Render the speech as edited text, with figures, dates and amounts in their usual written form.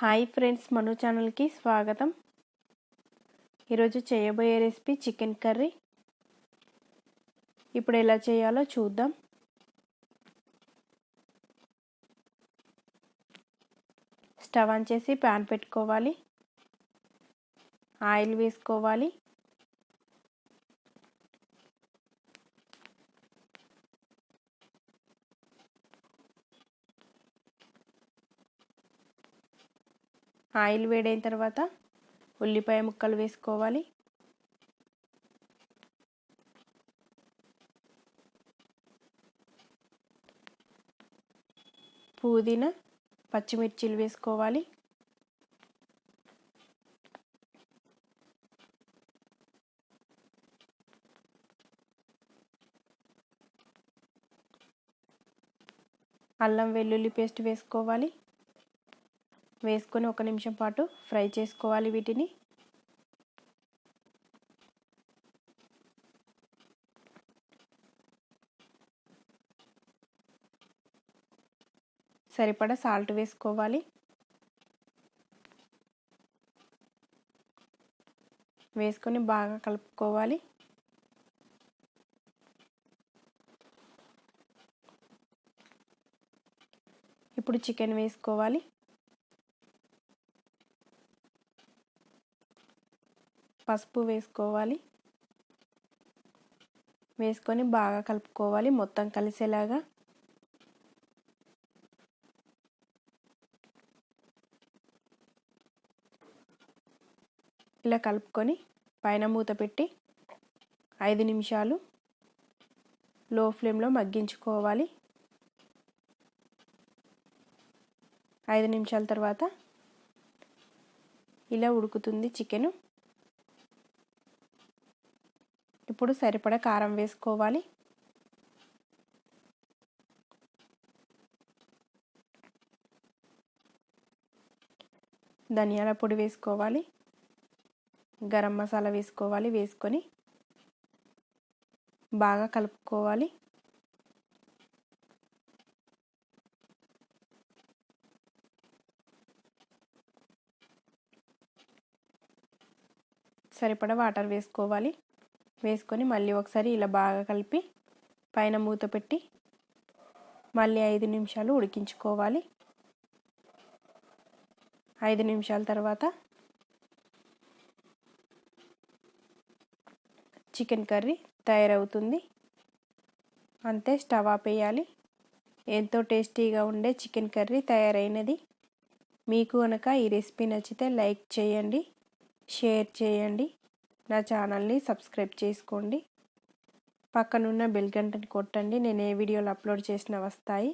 Hi friends, మను ఛానల్కి స్వాగతం. ఈరోజు చేయబోయే రెసిపీ చికెన్ కర్రీ. ఇప్పుడు ఎలా చేయాలో చూద్దాం. స్టవ్ ఆన్ చేసి ప్యాన్ పెట్టుకోవాలి. ఆయిల్ వేసుకోవాలి. ఆయిల్ వేడైన తర్వాత ఉల్లిపాయ ముక్కలు వేసుకోవాలి. పుదీనా, పచ్చిమిర్చిలు వేసుకోవాలి. అల్లం వెల్లుల్లి పేస్ట్ వేసుకోవాలి. వేసుకొని 1 నిమిషం పాటు ఫ్రై చేసుకోవాలి వీటిని. సరిపడా సాల్ట్ వేసుకోవాలి. వేసుకొని బాగా కలుపుకోవాలి. ఇప్పుడు చికెన్ వేసుకోవాలి. పసుపు వేసుకోవాలి. వేసుకొని బాగా కలుపుకోవాలి మొత్తం కలిసేలాగా. ఇలా కలుపుకొని పైన మూత పెట్టి 5 నిమిషాలు లో ఫ్లేమ్లో మగ్గించుకోవాలి. 5 నిమిషాల తర్వాత ఇలా ఉడుకుతుంది చికెను. ఇప్పుడు సరిపడా కారం వేసుకోవాలి. ధనియాల పొడి వేసుకోవాలి. గరం మసాలా వేసుకోవాలి. వేసుకొని బాగా కలుపుకోవాలి. సరిపడా వాటర్ వేసుకోవాలి. వేసుకొని మళ్ళీ ఒకసారి ఇలా బాగా కలిపి పైన మూత పెట్టి మళ్ళీ 5 నిమిషాలు ఉడికించుకోవాలి. 5 నిమిషాల తర్వాత చికెన్ కర్రీ తయారవుతుంది. అంతే, స్టవ్ ఆపేయాలి. ఎంతో టేస్టీగా ఉండే చికెన్ కర్రీ తయారైనది. మీకు కనుక ఈ రెసిపీ నచ్చితే లైక్ చేయండి, షేర్ చేయండి, నా ఛానల్ని సబ్స్క్రైబ్ చేసుకోండి. పక్కనున్న బెల్ గంటని కొట్టండి. నేను ఏ వీడియోలు అప్లోడ్ చేసినా వస్తాయి.